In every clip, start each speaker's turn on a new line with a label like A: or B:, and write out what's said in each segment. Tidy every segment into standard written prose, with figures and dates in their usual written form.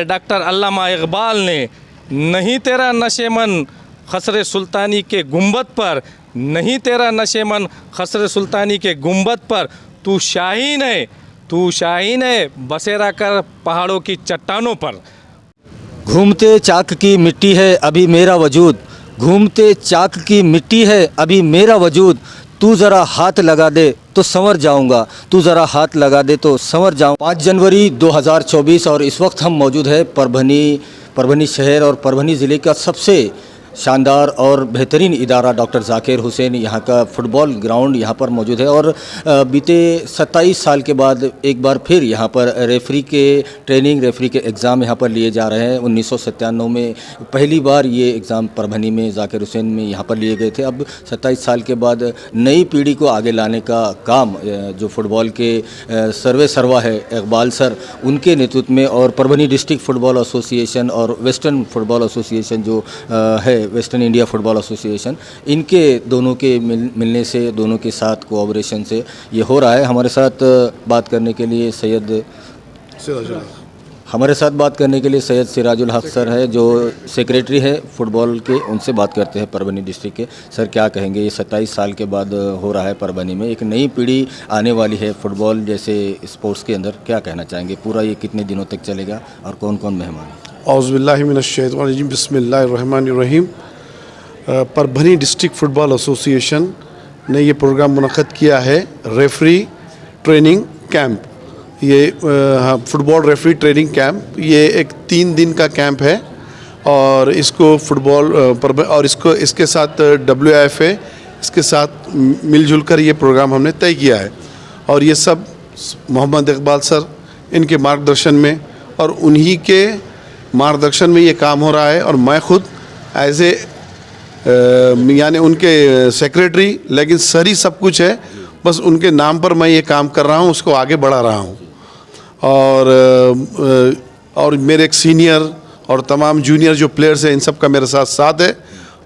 A: Doctor अल्लामा इकबाल ने, नहीं तेरा नशेमन खसरे सुल्तानी के गुंबद पर, नहीं तेरा नशेमन खसरे सुल्तानी के गुंबद पर, तू शाहीन है, तू शाहीन है, बसेरा कर पहाड़ों की चट्टानों पर।
B: घूमते चाक की मिट्टी है अभी मेरा वजूद, घूमते चाक की मिट्टी है अभी मेरा वजूद, तू ज़रा हाथ लगा दे तो संवर जाऊंगा, तू ज़रा हाथ लगा दे तो संवर जाऊँ। 5 जनवरी 2024 और इस वक्त हम मौजूद है परभनी शहर और परभनी ज़िले का सबसे शानदार और बेहतरीन इदारा डॉक्टर ज़ाकिर हुसैन यहाँ का फुटबॉल ग्राउंड यहाँ पर मौजूद है। और बीते 27 साल के बाद एक बार फिर यहाँ पर रेफरी के एग्ज़ाम यहाँ पर लिए जा रहे हैं। 1997 में पहली बार ये एग्ज़ाम परभनी में ज़ाकिर हुसैन में यहाँ पर लिए गए थे। अब 27 साल के बाद नई पीढ़ी को आगे लाने का काम जो फुटबॉल के सर्वा है इकबाल सर, उनके नेतृत्व में, और परभनी डिस्ट्रिक्ट फुटबॉल एसोसिएशन और वेस्टर्न फुटबॉल एसोसिएशन जो है वेस्टर्न इंडिया फुटबॉल एसोसिएशन, इनके दोनों के मिलने से, दोनों के साथ कोऑपरेशन से ये हो रहा है। हमारे साथ बात करने के लिए सैयद सिराजुल हक सर है, जो सेक्रेटरी है फुटबॉल के, उनसे बात करते हैं परभनी डिस्ट्रिक्ट के। सर, क्या कहेंगे, ये 27 साल के बाद हो रहा है परभनी में, एक नई पीढ़ी आने वाली है फुटबॉल जैसे स्पोर्ट्स के अंदर, क्या कहना चाहेंगे? पूरा ये कितने दिनों तक चलेगा और कौन कौन मेहमान हैं?
C: औज़ुबिल्लाहि मिनश्शैतानिर्रजीम, बिस्मिल्लाहिर्रहमानिर्रहीम। परभनी डिस्ट्रिक्ट फ़ुटबॉल एसोसिएशन ने ये प्रोग्राम मुनक़्क़द किया है, रेफरी ट्रेनिंग कैंप। ये फ़ुटबॉल रेफरी ट्रेनिंग कैंप, ये एक 3 दिन का कैंप है और इसको फुटबॉल और इसके साथ WIFA इसके साथ मिलजुल कर ये प्रोग्राम हमने तय किया है। और ये सब मोहम्मद इकबाल सर इनके मार्गदर्शन में और उन्हीं के मार्गदर्शन में ये काम हो रहा है। और मैं ख़ुद एज ए यानी उनके सेक्रेटरी, लेकिन सर ही सब कुछ है, बस उनके नाम पर मैं ये काम कर रहा हूँ, उसको आगे बढ़ा रहा हूँ। और मेरे एक सीनियर और तमाम जूनियर जो प्लेयर्स हैं, इन सब का मेरे साथ है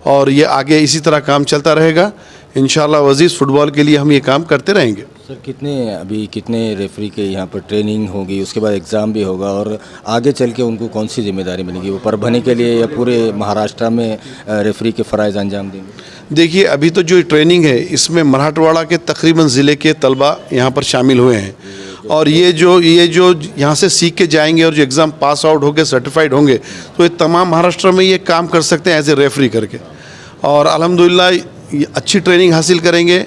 C: और ये आगे इसी तरह काम चलता रहेगा। इंशाअल्लाह वज़ीज़ फुटबॉल के लिए हम ये काम करते रहेंगे।
B: सर, कितने रेफरी के यहाँ पर ट्रेनिंग होगी, उसके बाद एग्ज़ाम भी होगा, और आगे चल के उनको कौन सी जिम्मेदारी मिलेगी, वो परभनी के लिए या पूरे महाराष्ट्र में रेफरी के फ़राइज़ अंजाम देंगे?
C: देखिए, अभी तो जो ट्रेनिंग है इसमें मराठवाड़ा के तकरीबन ज़िले के तलबा यहाँ पर शामिल हुए हैं। और ये जो यहाँ से सीख के जाएंगे और जो एग्ज़ाम पास आउट होकर सर्टिफाइड होंगे, तो ये तमाम महाराष्ट्र में ये काम कर सकते हैं एज ए रेफरी करके। और अल्हम्दुलिल्लाह अच्छी ट्रेनिंग हासिल करेंगे।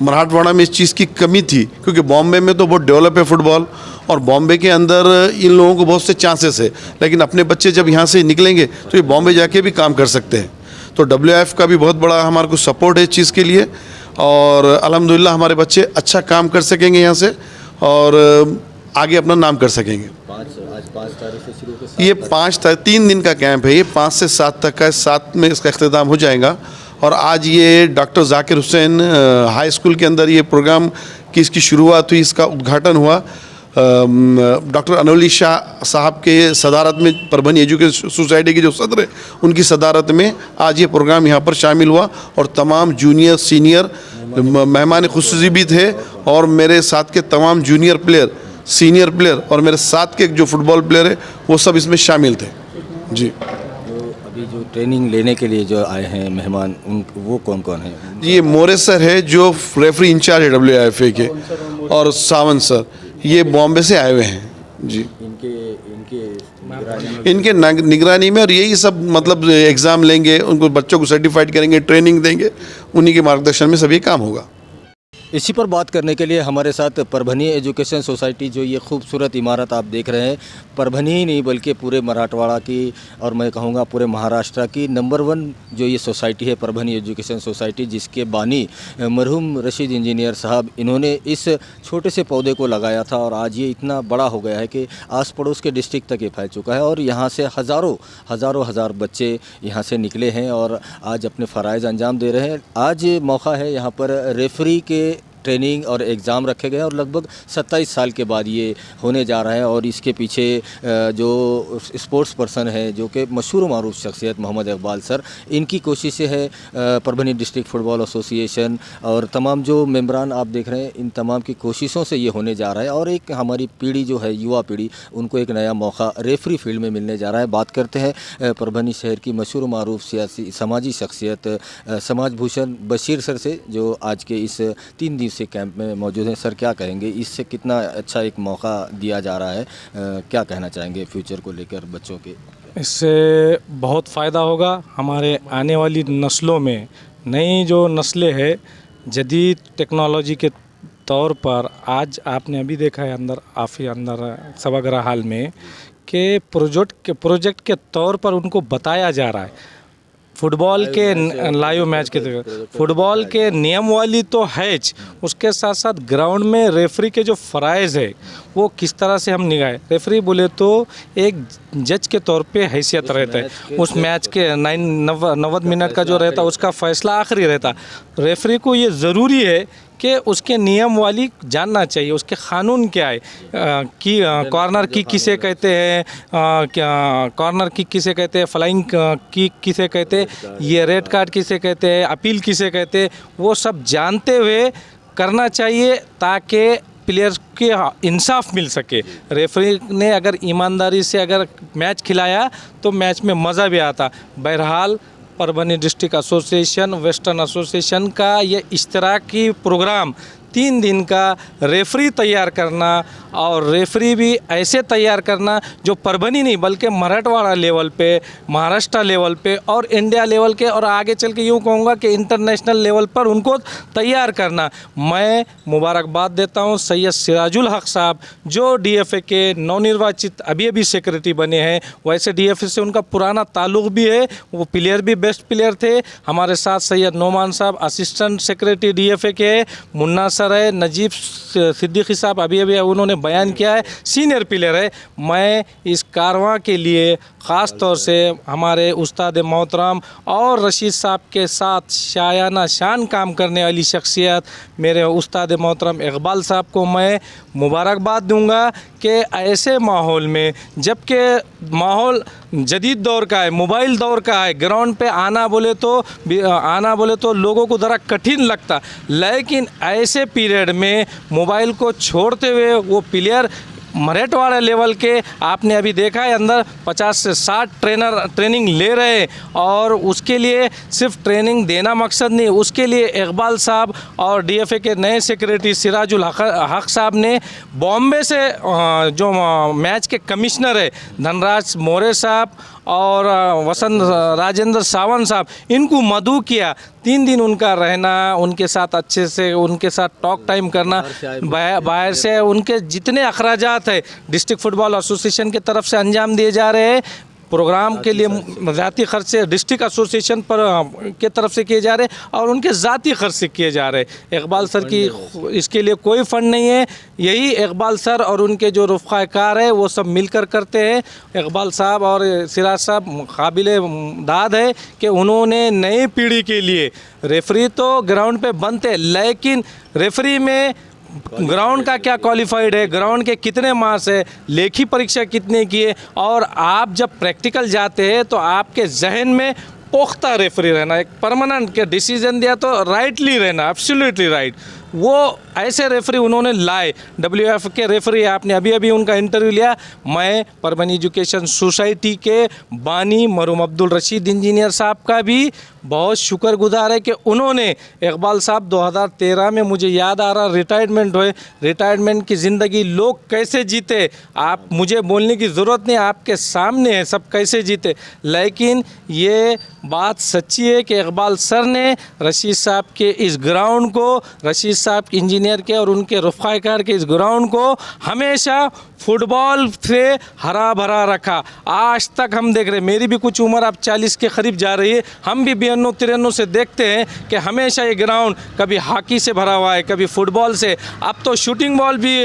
C: मराठवाड़ा में इस चीज़ की कमी थी, क्योंकि बॉम्बे में तो बहुत डेवलप है फुटबॉल और बॉम्बे के अंदर इन लोगों को बहुत से चांसेस है, लेकिन अपने बच्चे जब यहाँ से निकलेंगे तो ये बॉम्बे जाके भी काम कर सकते हैं। तो WIF का भी बहुत बड़ा हमारे को सपोर्ट है इस चीज़ के लिए और अल्हम्दुलिल्लाह हमारे बच्चे अच्छा काम कर सकेंगे यहाँ से और आगे अपना नाम कर सकेंगे।
B: आज 5 तारीख से शुरू,
C: ये 3 दिन का कैंप है, ये 5 से 7 तक का, 7 में इसका इख्तिताम हो जाएगा। और आज ये doctor Zakir Hussain high school के अंदर ये प्रोग्राम की इसकी शुरुआत हुई, इसका उद्घाटन हुआ डॉक्टर अनोली शाह साहब के सदारत में, परभनी एजुकेशन सोसाइटी के जो सदर है उनकी सदारत में आज ये प्रोग्राम यहाँ पर शामिल हुआ। और तमाम जूनियर सीनियर मेहमान खुसूसी भी थे और मेरे साथ के तमाम जूनियर प्लेयर, सीनियर प्लेयर और मेरे साथ के जो फुटबॉल प्लेयर है वो सब इसमें शामिल थे। जी,
B: अभी जो ट्रेनिंग लेने के लिए जो आए हैं मेहमान, वो कौन कौन है?
C: ये मोरे सर है जो रेफरी इंचार्ज है WIFA के, और सावंत सर, ये बॉम्बे से आए हुए हैं। जी, इनके निगरानी में, और यही सब मतलब एग्ज़ाम लेंगे, उनको बच्चों को सर्टिफाइड करेंगे, ट्रेनिंग देंगे, उन्हीं के मार्गदर्शन में सब ये काम होगा।
B: इसी पर बात करने के लिए हमारे साथ परभनी एजुकेशन सोसाइटी, जो ये खूबसूरत इमारत आप देख रहे हैं, परभनी ही नहीं बल्कि पूरे मराठवाड़ा की और मैं कहूँगा पूरे महाराष्ट्र की नंबर 1 जो ये सोसाइटी है परभनी एजुकेशन सोसाइटी, जिसके बानी मरहूम रशीद इंजीनियर साहब, इन्होंने इस छोटे से पौधे को लगाया था और आज ये इतना बड़ा हो गया है कि आस पड़ोस के डिस्ट्रिक्ट तक ये फैल चुका है और यहाँ से हज़ार बच्चे यहाँ से निकले हैं और आज अपने फ़राइज़ अंजाम दे रहे हैं। आज मौका है यहाँ पर रेफरी के ट्रेनिंग और एग्ज़ाम रखे गए और लगभग 27 साल के बाद ये होने जा रहा है। और इसके पीछे जो स्पोर्ट्स पर्सन है जो कि मशहूर मारूफ शख्सियत मोहम्मद इकबाल सर, इनकी कोशिशें है परभनी डिस्ट्रिक्ट फुटबॉल एसोसिएशन और तमाम जो मेंबरान आप देख रहे हैं, इन तमाम की कोशिशों से ये होने जा रहा है। और एक हमारी पीढ़ी जो है, युवा पीढ़ी, उनको एक नया मौका रेफरी फील्ड में मिलने जा रहा है। बात करते हैं परभनी शहर की मशहूर मारूफ सियासी समाजी शख्सियत समाज भूषण बशीर सर से, जो आज के इस 3 दिवसीय कैंप में मौजूद हैं। सर, क्या कहेंगे, इससे कितना अच्छा एक मौका दिया जा रहा है, क्या कहना चाहेंगे फ्यूचर को लेकर बच्चों के?
A: इससे बहुत फ़ायदा होगा हमारे आने वाली नस्लों में। नई जो नस्लें हैं जदीद टेक्नोलॉजी के तौर पर, आज आपने अभी देखा है अंदर सभागृह हाल में कि प्रोजेक्ट के तौर पर उनको बताया जा रहा है फुटबॉल के लाइव मैच के फुटबॉल के नियम वाली तो है, उसके साथ साथ ग्राउंड में रेफरी के जो फ़राइज़ है वो किस तरह से हम निभाएं। रेफरी बोले तो एक जज के तौर पे हैसियत रहता है, उस मैच के 90 मिनट का जो रहता है उसका फ़ैसला आखिरी रहता। रेफरी को ये ज़रूरी है कि उसके नियम वाली जानना चाहिए, उसके क़ानून क्या है, कि कॉर्नर किक किसे कहते हैं, कॉर्नर किक किसे कहते हैं, फ्लाइंग किक किसे कहते हैं, ये रेड कार्ड किसे कहते हैं, अपील किसे कहते हैं, वो सब जानते हुए करना चाहिए ताकि प्लेयर्स के इंसाफ मिल सके। रेफरी ने अगर ईमानदारी से अगर मैच खिलाया तो मैच में मज़ा भी आता। बहरहाल Parbhani district association, western association का ये इश्तराकी प्रोग्राम 3 दिन का रेफरी तैयार करना, और रेफरी भी ऐसे तैयार करना जो परभनी नहीं बल्कि मराठवाड़ा लेवल पे, महाराष्ट्र लेवल पे और इंडिया लेवल के, और आगे चल के यूँ कहूँगा कि इंटरनेशनल लेवल पर उनको तैयार करना। मैं मुबारकबाद देता हूँ सैयद सिराजुल हक साहब, जो डीएफए के नवनिर्वाचित अभी सेक्रेटरी बने हैं। वैसे डीएफए से उनका पुराना ताल्लुक़ भी है, वो प्लेयर भी बेस्ट प्लेयर थे। हमारे साथ सैयद नोमान साहब असिस्टेंट सेक्रेटरी डीएफए के, मुन्ना सर है, नजीब सिद्दीकी साहब अभी उन्होंने बयान किया है, सीनियर प्लेयर है। मैं इस कारवां के लिए ख़ास तौर से हमारे उस्ताद मोहतरम और रशीद साहब के साथ शायाना शान काम करने वाली शख्सियत मेरे उस्ताद मोहतरम इकबाल साहब को मैं मुबारकबाद दूंगा कि ऐसे माहौल में, जबकि माहौल जदीद दौर का है, मोबाइल दौर का है, ग्राउंड पे आना बोले तो लोगों को ज़रा कठिन लगता, लेकिन ऐसे पीरियड में मोबाइल को छोड़ते हुए वो प्लेयर मराठवाड़ा लेवल के, आपने अभी देखा है अंदर 50 से 60 ट्रेनर ट्रेनिंग ले रहे हैं। और उसके लिए सिर्फ ट्रेनिंग देना मकसद नहीं, उसके लिए इकबाल साहब और डीएफए के नए सेक्रेटरी सिराजुल हक साहब ने बॉम्बे से जो मैच के कमिश्नर है धनराज मोरे साहब और वसंत राजेंद्र सावंत साहब, इनको मदऊ किया। 3 दिन उनका रहना, उनके साथ अच्छे से उनके साथ टॉक टाइम करना, बाहर से उनके जितने अखराजात है डिस्ट्रिक्ट फुटबॉल एसोसिएशन की तरफ से अंजाम दिए जा रहे हैं, प्रोग्राम के लिए ज़ाती खर्च से डिस्ट्रिक्ट एसोसिएशन पर के तरफ से किए जा रहे हैं और उनके ज़ाती खर्च से किए जा रहे हैं। इकबाल सर की इसके लिए कोई फ़ंड नहीं है, यही इकबाल सर और उनके जो रफ़ाकार है वो सब मिलकर करते हैं। इकबाल साहब और सिराज साहब काबिल दाद है कि उन्होंने नई पीढ़ी के लिए, रेफरी तो ग्राउंड पे बनते, लेकिन रेफरी में ग्राउंड का क्या क्वालिफाइड है, ग्राउंड के कितने मार्क्स है, लेखी परीक्षा कितने की है, और आप जब प्रैक्टिकल जाते हैं तो आपके जहन में पुख्ता रेफरी रहना, एक परमानेंट के डिसीजन दिया तो राइटली रहना, एब्सोल्युटली राइट, वो ऐसे रेफरी उन्होंने लाए। WF के रेफरी, आपने अभी उनका इंटरव्यू लिया। मैं परभनी एजुकेशन सोसाइटी के बानी मरूम अब्दुल रशीद इंजीनियर साहब का भी बहुत शुक्रगुजार है कि उन्होंने, इकबाल साहब 2013 में मुझे याद आ रहा रिटायरमेंट हुए, रिटायरमेंट की ज़िंदगी लोग कैसे जीते, आप मुझे बोलने की ज़रूरत नहीं, आपके सामने है सब कैसे जीते, लेकिन ये बात सच्ची है कि इकबाल सर ने रशीद साहब के इस ग्राउंड को, रशीद साहब इंजीनियर के और उनके रफ़ाकार के इस ग्राउंड को हमेशा फुटबॉल से हरा भरा रखा। आज तक हम देख रहे हैं, मेरी भी कुछ उम्र अब 40 के करीब जा रही है, हम भी 92-93 से देखते हैं कि हमेशा ये ग्राउंड कभी हॉकी से भरा हुआ है, कभी फुटबॉल से, अब तो शूटिंग बॉल भी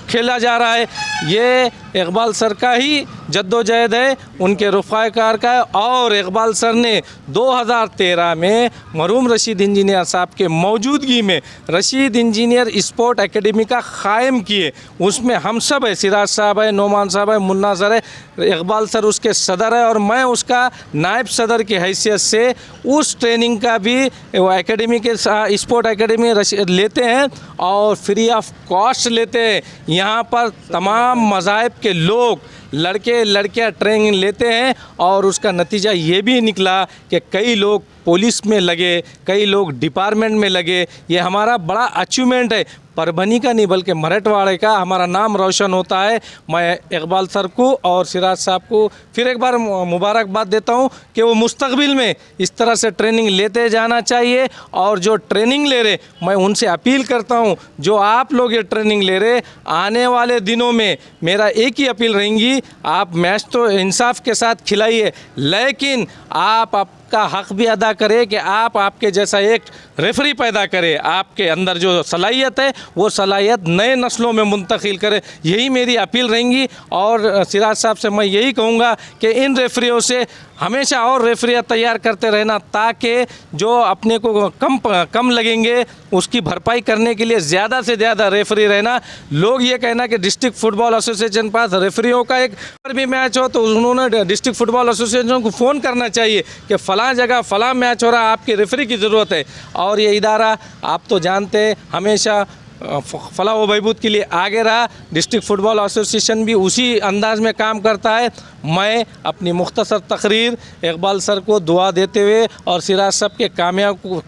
A: खेला जा रहा है। ये इकबाल सर का ही जद्दोजहद है उनके रफ़ाकार का है। और इकबाल सर ने 2013 में मरहूम रशीद इंजीनियर साहब के मौजूदगी में रशीद इंजीनियर स्पोर्ट एकेडमी का क़ायम किए। उसमें हम सब है, सिराज साहब है, नोमान साहब है, मुन्ना सर है, इकबाल सर उसके सदर है और मैं उसका नायब सदर की हैसियत से उस ट्रेनिंग का भी एकेडमी के स्पोर्ट एकेडमी लेते हैं और फ्री ऑफ कॉस्ट लेते हैं। यहाँ पर तमाम मज़ाहिब के लोग लड़के लड़कियाँ ट्रेनिंग लेते हैं और उसका नतीजा ये भी निकला कि कई लोग पुलिस में लगे, कई लोग डिपार्टमेंट में लगे। ये हमारा बड़ा अचीवमेंट है, परभनी का नहीं बल्कि मराठवाड़े का हमारा नाम रोशन होता है। मैं इकबाल सर को और सिराज साहब को फिर एक बार मुबारकबाद देता हूँ कि वो मुस्तकबिल में इस तरह से ट्रेनिंग लेते जाना चाहिए। और जो ट्रेनिंग ले रहे, मैं उनसे अपील करता हूँ, जो आप लोग ये ट्रेनिंग ले रहे, आने वाले दिनों में मेरा एक ही अपील रहेंगी, आप मैच तो इंसाफ के साथ खिलाइए, लेकिन आप का हक़ भी अदा करें कि आप आपके जैसा एक रेफरी पैदा करें, आपके अंदर जो सलाहियत है वो सलाहियत नए नस्लों में मुंतकिल करें। यही मेरी अपील रहेंगी। और सिराज साहब से मैं यही कहूँगा कि इन रेफरियों से हमेशा और रेफरियाँ तैयार करते रहना, ताकि जो अपने को कम लगेंगे उसकी भरपाई करने के लिए ज़्यादा से ज़्यादा रेफरी रहना। लोग ये कहना कि डिस्ट्रिक्ट फुटबॉल एसोसिएशन पास रेफरियों का एक भी मैच हो तो उन्होंने डिस्ट्रिक्ट फुटबॉल एसोसिएशन को फ़ोन करना चाहिए कि फ़लाँ जगह फ़लाँ मैच हो रहा है, आपके रेफरी की ज़रूरत है। और ये इदारा आप तो जानते हैं हमेशा फलाह व बहबूद के लिए आगे रहा। डिस्ट्रिक्ट फ़ुटबॉल एसोसिएशन भी उसी अंदाज़ में काम करता है। मैं अपनी मुख्तसर तकरीर इकबाल सर को दुआ देते हुए और सिराज साहब के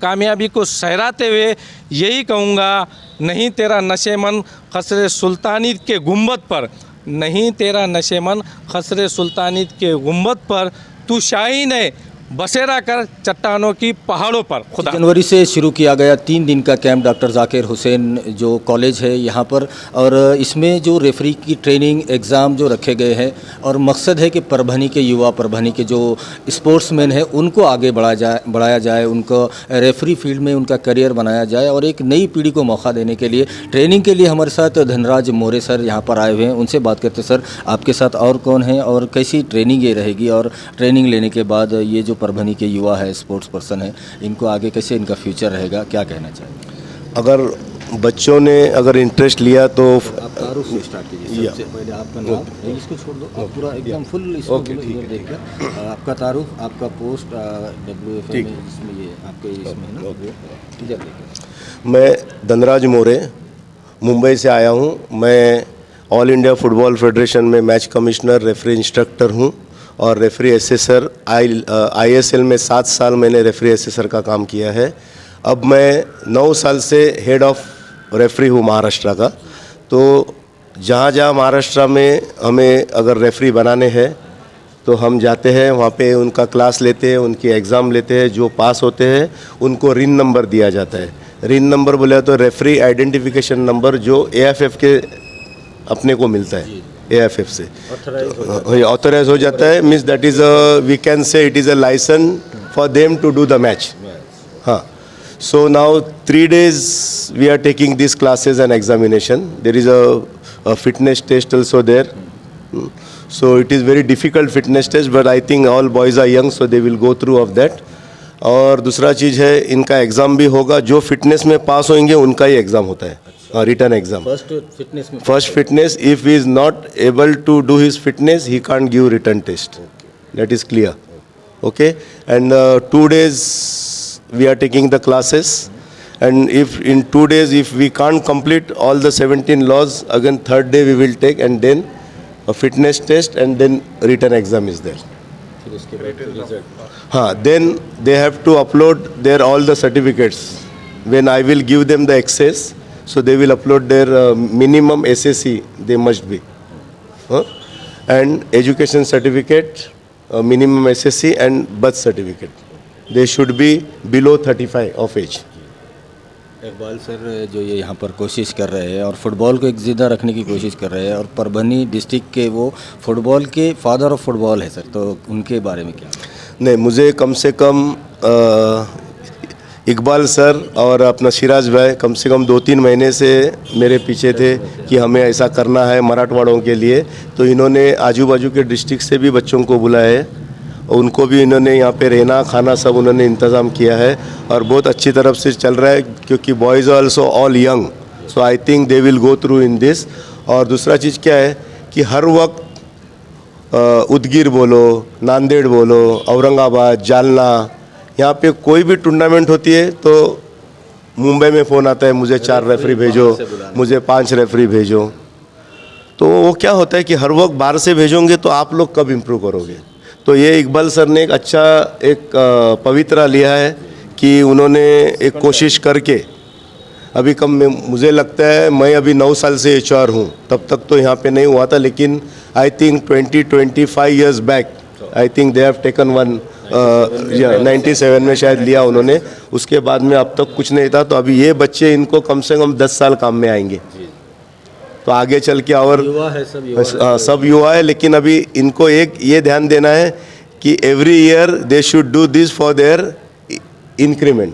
A: कामयाबी को सहराते हुए यही कहूँगा, नहीं तेरा नशेमन खसरे सुल्तानी के गुंबद पर, नहीं तेरा नशेमन खसरे सुल्तानी के गुंबद पर, तू शाहीन है बसेरा कर चट्टानों की पहाड़ों पर। खुदा
B: जनवरी से शुरू किया गया 3 दिन का कैंप डॉक्टर जाकिर हुसैन जो कॉलेज है यहाँ पर, और इसमें जो रेफरी की ट्रेनिंग एग्ज़ाम जो रखे गए हैं और मकसद है कि परभनी के युवा, परभनी के जो स्पोर्ट्समैन हैं उनको आगे बढ़ाया जाए, उनको रेफरी फील्ड में उनका करियर बनाया जाए और एक नई पीढ़ी को मौका देने के लिए ट्रेनिंग के लिए हमारे साथ धनराज मोरे सर यहाँ पर आए हुए हैं। उनसे बात करते। सर, आपके साथ और कौन है और कैसी ट्रेनिंग ये रहेगी, और ट्रेनिंग लेने के बाद ये जो परभनी के युवा है, स्पोर्ट्स पर्सन है, इनको आगे कैसे इनका फ्यूचर रहेगा, क्या कहना चाहिए?
D: अगर बच्चों ने अगर इंटरेस्ट लिया तो
B: आप तारुफ से स्टार्ट कीजिए। सबसे पहले आपका नाम, इसको छोड़ दो, आप पूरा एकदम फुल इसको इधर देखकर आपका तारुफ, आपका पोस्ट WFM में इसमें ये आपके इसमें है ना, इधर देखिए।
D: मैं धनराज मोरे मुंबई से आया हूँ। मैं ऑल इंडिया फुटबॉल फेडरेशन में मैच कमिश्नर, रेफरी इंस्ट्रक्टर हूँ और रेफरी एसेसर। ISL में 7 साल मैंने रेफरी एसेसर का काम किया है। अब मैं 9 साल से हेड ऑफ रेफरी हूँ महाराष्ट्र का। तो जहाँ जहाँ महाराष्ट्र में हमें अगर रेफरी बनाने हैं तो हम जाते हैं, वहाँ पे उनका क्लास लेते हैं, उनकी एग्ज़ाम लेते हैं। जो पास होते हैं उनको रिन नंबर दिया जाता है। रिन नंबर बोले तो रेफरी आइडेंटिफिकेशन नंबर, जो AFF के अपने को मिलता है, AFF से ऑथराइज हो जाता है। Means that is we can say it is a licence for them to do the match. हाँ, so now 3 days we are taking these classes and examination. There is a fitness test also there. So it is very difficult fitness test, but I think all boys are young, so they will go through of that. और दूसरा चीज़ है, इनका exam भी होगा। जो fitness में पास होंगे उनका ही एग्ज़ाम होता है, return exam. First fitness, if he is not able to do his fitness, he can't give return test. That is clear, okay. And 2 days we are taking the classes, and if in 2 days if we can't complete all the 17 laws, again 3rd day we will take, and then a fitness test, and then written exam is there. Then they have to upload their all the certificates. When I will give them the access, so they will upload their minimum SSC they must be, and education certificate, minimum SSC, and birth certificate. They should be below 35 of age.
B: Iqbal sir जो ये यहाँ पर कोशिश कर रहे हैं और football को एक ज़िंदा रखने की कोशिश कर रहे हैं, और परभनी डिस्ट्रिक्ट के वो फुटबॉल के फादर ऑफ फुटबॉल है सर, तो उनके बारे में क्या?
D: नहीं, मुझे कम से कम इकबाल सर और अपना सिराज भाई कम से कम 2-3 महीने से मेरे पीछे थे कि हमें ऐसा करना है मराठवाड़ों के लिए। तो इन्होंने आजू बाजू के डिस्ट्रिक्ट से भी बच्चों को बुलाया है, उनको भी इन्होंने यहाँ पे रहना खाना सब उन्होंने इंतज़ाम किया है और बहुत अच्छी तरफ से चल रहा है, क्योंकि boys also all young, so I think they will go through in this. और दूसरा चीज़ क्या है कि हर वक्त उदगीर बोलो, नांदेड़ बोलो, औरंगाबाद, जालना, यहाँ पे कोई भी टूर्नामेंट होती है तो मुंबई में फ़ोन आता है मुझे 4 रेफरी भेजो, मुझे 5 रेफरी भेजो। तो वो क्या होता है कि हर वक्त बाहर से भेजोगे तो आप लोग कब इम्प्रूव करोगे। तो ये इकबाल सर ने एक अच्छा पवित्रा लिया है कि उन्होंने एक कोशिश करके अभी कम में मुझे लगता है मैं अभी 9 साल से HR हूँ, तब तक तो यहाँ पे नहीं हुआ था, लेकिन I think 20-25 years back I think they have taken one 97 में शायद लिया उन्होंने, उसके बाद में अब तक कुछ नहीं था। तो अभी ये बच्चे इनको कम से कम 10 साल काम में आएंगे, तो आगे चल के और
B: युवा है,
D: सब युवा है, लेकिन अभी इनको एक ये ध्यान देना है कि every year they should do this for their increment,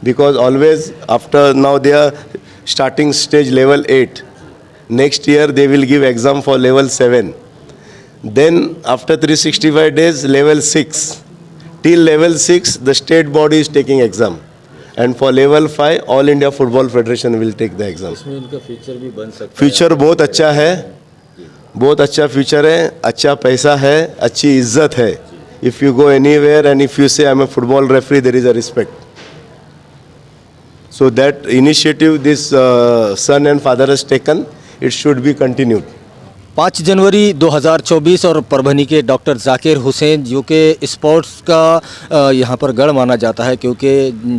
D: because always after now they are starting stage level 8, next year they will give exam for level 7, then after 365 days level 6, till level 6 the state body is taking exam, and for level 5 all India Football Federation will take the exam.
B: इसमें उनका future भी बन सकता है।
D: Future बहुत अच्छा है, बहुत अच्छा फ्यूचर है, अच्छा पैसा है, अच्छी इज्जत है। If you go anywhere and if you say I am a football referee, there is a respect. So that initiative this son and father has taken, it should be continued.
B: 5 जनवरी 2024 और परभनी के doctor Zakir Hussain जो कि sports का यहाँ पर गढ़ माना जाता है, क्योंकि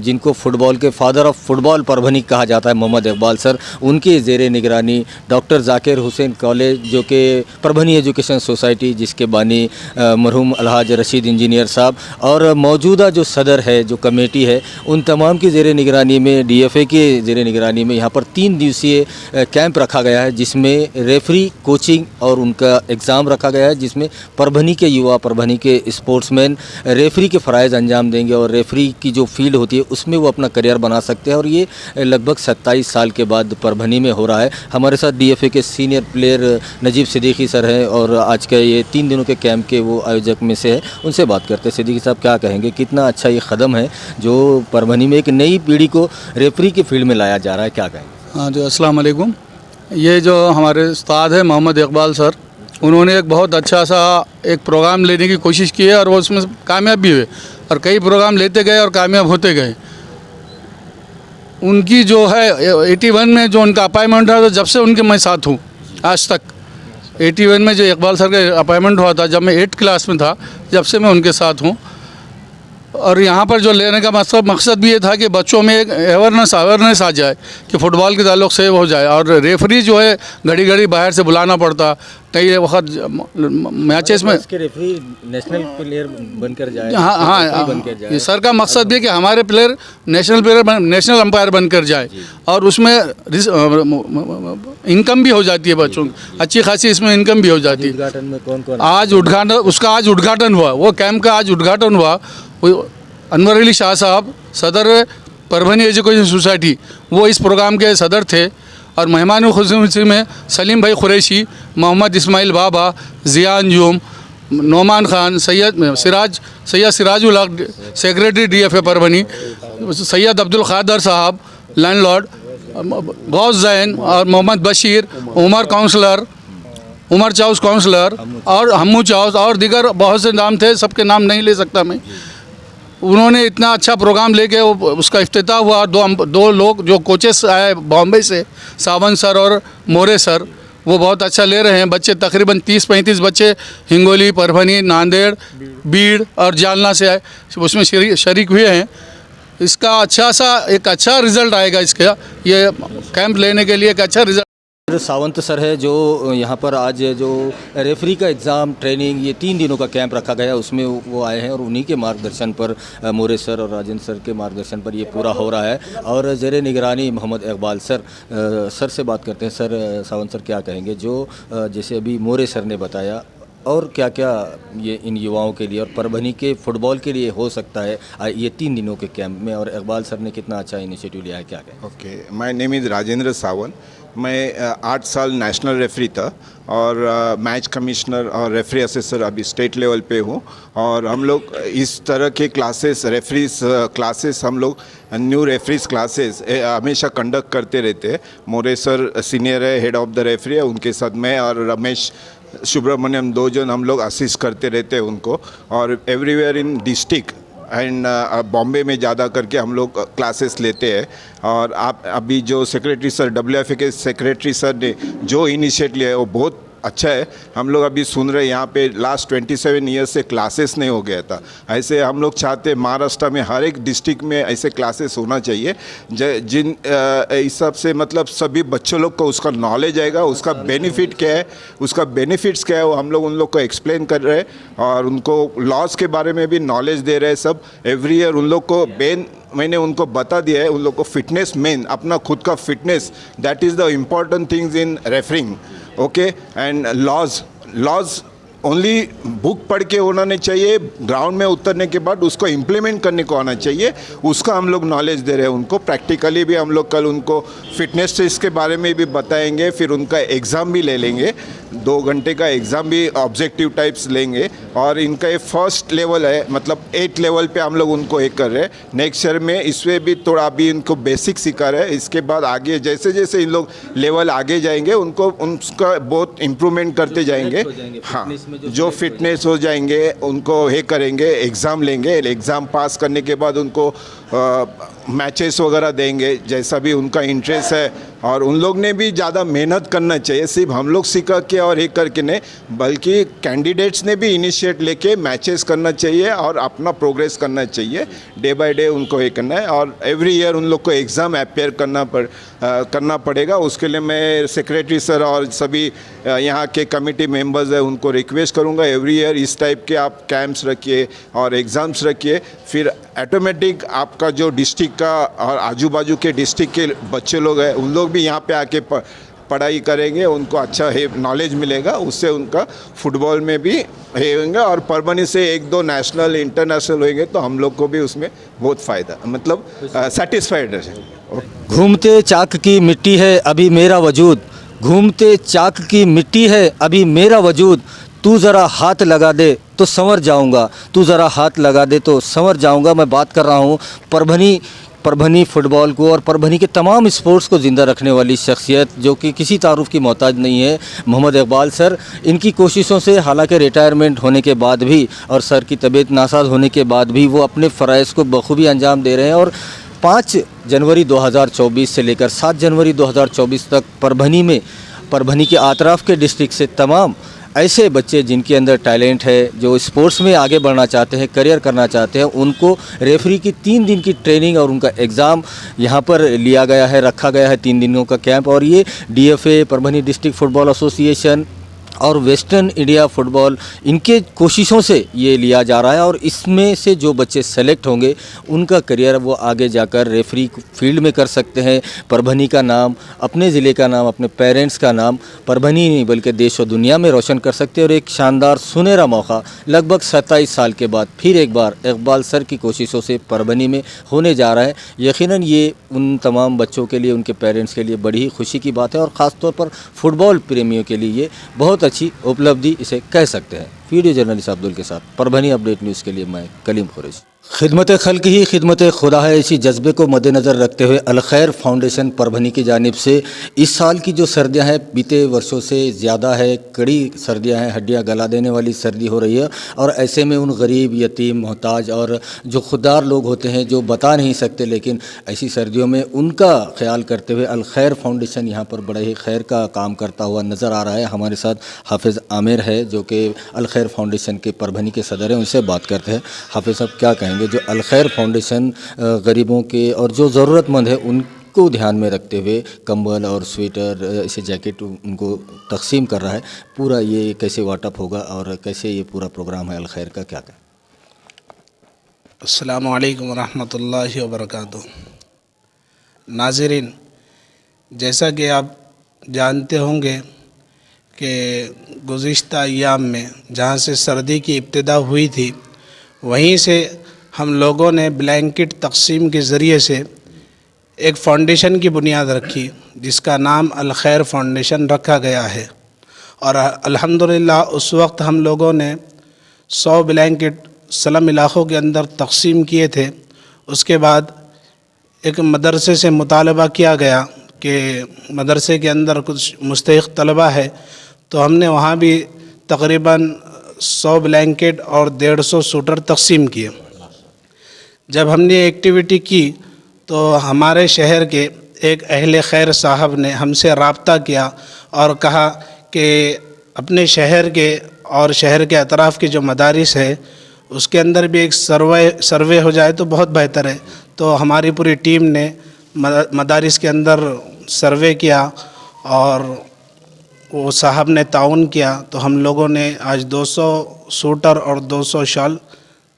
B: जिनको फुटबॉल के फादर ऑफ फुटबॉल परभनी कहा जाता है, मोहम्मद इकबाल सर, उनके ज़ेरे निगरानी डॉक्टर जाकिर हुसैन कॉलेज जो कि परभनी एजुकेशन सोसाइटी जिसके बानी मरहूम अलहाज रशीद इंजीनियर साहब और मौजूदा जो सदर है, जो कमेटी है, उन तमाम की ज़ेरे निगरानी में DFA के ज़ेरे निगरानी में यहाँ पर 3 दिवसीय कैंप रखा गया है, जिसमें रेफरी कोचिंग और उनका एग्ज़ाम रखा गया है, जिसमें परभनी के युवा, परभनी के स्पोर्ट्समैन रेफरी के फ़राइज़ अंजाम देंगे और रेफरी की जो फील्ड होती है उसमें वो अपना करियर बना सकते हैं। और ये लगभग 27 साल के बाद परभनी में हो रहा है। हमारे साथ DFA के senior player Najib Siddiqui sir हैं और आज का ये 3 दिनों के कैंप के वो आयोजक में से है। उनसे बात करते हैं। सिद्दीकी साहब, क्या कहेंगे, कितना अच्छा ये कदम है जो परभनी में एक नई पीढ़ी को रेफरी की फील्ड में लाया जा रहा है, क्या कहेंगे?
E: हाँ जी, अस्सलाम वालेकुम। ये जो हमारे उस्ताद है मोहम्मद इकबाल सर, उन्होंने एक बहुत अच्छा सा एक प्रोग्राम लेने की कोशिश की है और वो उसमें कामयाब भी हुए और कई प्रोग्राम लेते गए और कामयाब होते गए। उनकी जो है 81 में जो उनका अपॉइंटमेंट था, तो जब से उनके मैं साथ हूँ आज तक। 81 में जो इकबाल सर का अपॉइंटमेंट हुआ था जब मैं 8th क्लास में था, जब से मैं उनके साथ हूँ। और यहाँ पर जो लेने का मकसद भी ये था कि बच्चों में एक अवेयरनेस आ जाए कि फ़ुटबॉल के ताल्लुक़ से हो जाए। और रेफरी जो है घड़ी घड़ी बाहर से बुलाना पड़ता, कई वक्त मैचेस में
B: रेफरी नेशनल प्लेयर बनकर जाए।
E: हाँ, ये सर का मकसद भी है कि हमारे प्लेयर नेशनल अंपायर बनकर जाए और उसमें इनकम भी हो जाती है बच्चों की, अच्छी खासी इसमें इनकम भी हो जाती है।
B: उद्घाटन में कौन
E: आज उद्घाटन हुआ, वो कैंप का आज उद्घाटन हुआ। अनवर अली शाह साहब, सदर परभनी एजुकेशन सोसाइटी, वो इस प्रोग्राम के सदर थे। और मेहमान खुसूसी में सलीम भाई कुरैशी, मोहम्मद इस्माइल बाबा, ज़िया अंजुम, नोमान खान, सैयद सिराजुल हक, सेक्रेटरी DFA परभनी, सैयद अब्दुल क़ादर साहब, लैंडलॉर्ड, गौस जैन और मोहम्मद बशीर, उमर चाउस काउंसलर और हम्मू चाउस और दीगर बहुत से नाम थे, सबके नाम नहीं ले सकता मैं। उन्होंने इतना अच्छा प्रोग्राम लेके उसका इफ्तिताह हुआ। दो लोग जो कोचेस आए बॉम्बे से, सावन सर और मोरे सर, वो बहुत अच्छा ले रहे हैं। बच्चे तकरीबन 30-35 बच्चे हिंगोली, परभनी, नांदेड़, बीड़ और जालना से आए, उसमें शरीक हुए हैं। इसका एक अच्छा रिज़ल्ट आएगा। इसका ये कैंप लेने के लिए एक अच्छा रिज़ल्ट।
B: सावंत सर है जो यहाँ पर आज जो रेफरी का एग्ज़ाम ट्रेनिंग, ये 3 दिनों का कैंप रखा गया, उसमें वो आए हैं और उन्हीं के मार्गदर्शन पर, मोरे सर और राजेंद्र सर के मार्गदर्शन पर ये पूरा हो रहा है। और ज़ेरे निगरानी मोहम्मद इकबाल सर से बात करते हैं। सर, सावंत सर क्या कहेंगे, जो जैसे अभी मोरे सर ने बताया और क्या क्या ये इन युवाओं के लिए और परभनी के फुटबॉल के लिए हो सकता है ये 3 दिनों के कैंप में, और इकबाल सर ने कितना अच्छा इनिशिएटिव लिया है, क्या क्या?
F: Okay, my name is Rajendra Sawant. मैं 8 साल नेशनल रेफरी था और मैच कमिश्नर और रेफरी असेसर अभी स्टेट लेवल पे हूँ। और हम लोग इस तरह के क्लासेस, रेफरीज क्लासेस, हम लोग न्यू रेफरीज क्लासेस हमेशा कंडक्ट करते रहते हैं। मोरे सर सीनियर है, हेड ऑफ द रेफरी है, उनके साथ मैं और रमेश सुब्रमण्यम 2 जन हम लोग असिस्ट करते रहते हैं उनको। और everywhere in district and Bombay में ज़्यादा करके हम लोग क्लासेस लेते हैं। और आप अभी जो सेक्रेटरी सर, WFA के सेक्रेटरी सर ने जो इनिशिएट लिया है वो बहुत अच्छा है। हम लोग अभी सुन रहे हैं यहाँ पे लास्ट 27 ईयर्स से क्लासेस नहीं हो गया था। ऐसे हम लोग चाहते हैं महाराष्ट्र में हर एक डिस्ट्रिक्ट में ऐसे क्लासेस होना चाहिए, जिन हिसाब से मतलब सभी बच्चों लोग को उसका नॉलेज आएगा, उसका बेनिफिट क्या है, उसका बेनिफिट्स क्या है, वो हम लोग उन लोग को एक्सप्लेन कर रहे हैं और उनको लॉज के बारे में भी नॉलेज दे रहे हैं सब। एवरी ईयर उन लोग को मैंने उनको बता दिया है, उन लोग को फिटनेस मेन, अपना खुद का fitness, that is the important things in refereeing. Okay, and laws only book पढ़ के होना नहीं चाहिए, ग्राउंड में उतरने के बाद उसको इम्प्लीमेंट करने को आना चाहिए। उसका हम लोग नॉलेज दे रहे हैं उनको। प्रैक्टिकली भी हम लोग कल उनको फिटनेस टेस्ट के बारे में भी बताएंगे, फिर उनका एग्ज़ाम भी ले लेंगे, 2 घंटे का एग्ज़ाम भी ऑब्जेक्टिव टाइप्स लेंगे। और इनका ये फर्स्ट लेवल है, मतलब 8 लेवल पे हम लोग उनको एक कर रहे हैं। नेक्स्ट ईयर में इसमें भी थोड़ा अभी इनको बेसिक सिखा रहे हैं। इसके बाद आगे जैसे जैसे इन लोग लेवल आगे जाएंगे उनको उसका बहुत इम्प्रूवमेंट करते जाएंगे। हाँ, जो फिटनेस हो जाएंगे उनको हे करेंगे, एग्ज़ाम लेंगे, एग्ज़ाम पास करने के बाद उनको मैचेस वगैरह देंगे जैसा भी उनका इंटरेस्ट है। और उन लोग ने भी ज़्यादा मेहनत करना चाहिए, सिर्फ हम लोग सीखा के और ये करके नहीं, बल्कि कैंडिडेट्स ने भी इनिशिएट लेके मैचेस करना चाहिए और अपना प्रोग्रेस करना चाहिए। डे बाय डे उनको ये करना है और एवरी ईयर उन लोग को एग्ज़ाम अपेयर करना पड़ेगा। उसके लिए मैं सेक्रेटरी सर और सभी यहाँ के कमेटी मेंबर्स हैं उनको रिक्वेस्ट करूँगा, एवरी ईयर इस टाइप के आप कैंप्स रखिए और एग्ज़ाम्स रखिए। फिर ऑटोमेटिक आपका जो डिस्ट्रिक्ट का और आजू बाजू के डिस्ट्रिक्ट के बच्चे लोग हैं उन लोग भी यहाँ पे आके पढ़ाई करेंगे, उनको अच्छा नॉलेज मिलेगा, उससे उनका फुटबॉल में भी होंगे। और परभनी से 1-2 नेशनल इंटरनेशनल होंगे तो हम लोग को भी उसमें बहुत फ़ायदा, मतलब सेटिस्फाइड है।
B: घूमते चाक की मिट्टी है अभी मेरा वजूद, घूमते चाक की मिट्टी है अभी मेरा वजूद, तू ज़रा हाथ लगा दे तो संवर जाऊंगा, तू ज़रा हाथ लगा दे तो संवर जाऊंगा। मैं बात कर रहा हूँ परभनी फुटबॉल को और परभनी के तमाम स्पोर्ट्स को ज़िंदा रखने वाली शख्सियत जो कि किसी तारुफ की मोहताज नहीं है, मोहम्मद इकबाल सर। इनकी कोशिशों से हालांकि रिटायरमेंट होने के बाद भी और सर की तबीयत नासाज होने के बाद भी वो अपने फ़राइज़ को बखूबी अंजाम दे रहे हैं। और 5 जनवरी 2024 से लेकर 7 जनवरी 2024 तक परभनी के आतराफ़ के डिस्ट्रिक्ट से तमाम ऐसे बच्चे जिनके अंदर टैलेंट है, जो स्पोर्ट्स में आगे बढ़ना चाहते हैं, करियर करना चाहते हैं, उनको रेफरी की 3 दिन की ट्रेनिंग और उनका एग्ज़ाम यहाँ पर लिया गया है, रखा गया है 3 दिनों का कैंप। और ये DFA, Parbhani district football association और वेस्टर्न इंडिया फुटबॉल, इनके कोशिशों से ये लिया जा रहा है। और इसमें से जो बच्चे सेलेक्ट होंगे उनका करियर वो आगे जाकर रेफरी फील्ड में कर सकते हैं। परभनी का नाम, अपने ज़िले का नाम, अपने पेरेंट्स का नाम परभनी नहीं बल्कि देश और दुनिया में रोशन कर सकते हैं। और एक शानदार सुनहरा मौका लगभग 27 साल के बाद फिर एक बार इकबाल सर की कोशिशों से परभनी में होने जा रहा है। यकीनन ये उन तमाम बच्चों के लिए, उनके पेरेंट्स के लिए बड़ी ही खुशी की बात है और ख़ास तौर पर फुटबॉल प्रेमियों के लिए ये बहुत अच्छी उपलब्धि इसे कह सकते हैं। वीडियो जर्नलिस्ट अब्दुल के साथ परभनी अपडेट न्यूज़ के लिए मैं कलीम खुरैशी। खिदमत खल्क ही खिदमत खुदा है, इसी जज्बे को मद्देनज़र रखते हुए अलखैर फाउंडेशन परभनी की जानिब से इस साल की जो सर्दियां हैं बीते वर्षों से ज़्यादा है, कड़ी सर्दियां हैं, हड्डियां गला देने वाली सर्दी हो रही है। और ऐसे में उन गरीब, यतीम, मोहताज और जो खुददार लोग होते हैं जो बता नहीं सकते, लेकिन ऐसी सर्दियों में उनका ख्याल करते हुए अलखैर फाउंडेशन यहाँ पर बड़े ही खैर का काम करता हुआ नज़र आ रहा है। हमारे साथ हाफिज़ आमिर है जो कि अलखैर फाउंडेशन के परभनी के सदर हैं, उनसे बात करते हैं। हाफिज़ साहब क्या कहेंगे, जो अलखैर फाउंडेशन गरीबों के और जो ज़रूरतमंद है उनको ध्यान में रखते हुए कंबल और स्वेटर, ऐसे जैकेट उनको तकसीम कर रहा है, पूरा ये कैसे वाटअप होगा और कैसे ये पूरा प्रोग्राम है अलखैर का, क्या कहें?
G: अस्सलामु अलैकुम वरहमतुल्लाहि वबरकातुहू। नाज़रीन, जैसा कि आप जानते होंगे कि गुज़िश्ता अय्याम में जहाँ से सर्दी की इब्तिदा हुई थी वहीं से हम लोगों ने ब्लैंकेट तकसीम के ज़रिए से एक फ़ाउंडेशन की बुनियाद रखी जिसका नाम अल खैर फ़ाउंडेशन रखा गया है। और अल्हम्दुलिल्लाह उस वक्त हम लोगों ने 100 ब्लैंकेट स्लम इलाक़ों के अंदर तकसीम किए थे। उसके बाद एक मदरसे से मुतालबा किया गया कि मदरसे के अंदर कुछ मुस्तहिक़ तलबा है, तो हमने वहाँ भी तकरीबन 100 ब्लैंकेट और 150 सूटर तकसीम किए। जब हमने एक्टिविटी की तो हमारे शहर के एक अहले खैर साहब ने हमसे रब्ता किया और कहा कि अपने शहर के और शहर के अतराफ़ की जो मदारिस है उसके अंदर भी एक सर्वे हो जाए तो बहुत बेहतर है। तो हमारी पूरी टीम ने मदारिस के अंदर सर्वे किया और वो साहब ने ताउन किया, तो हम लोगों ने आज 200 सूटर और 200 शॉल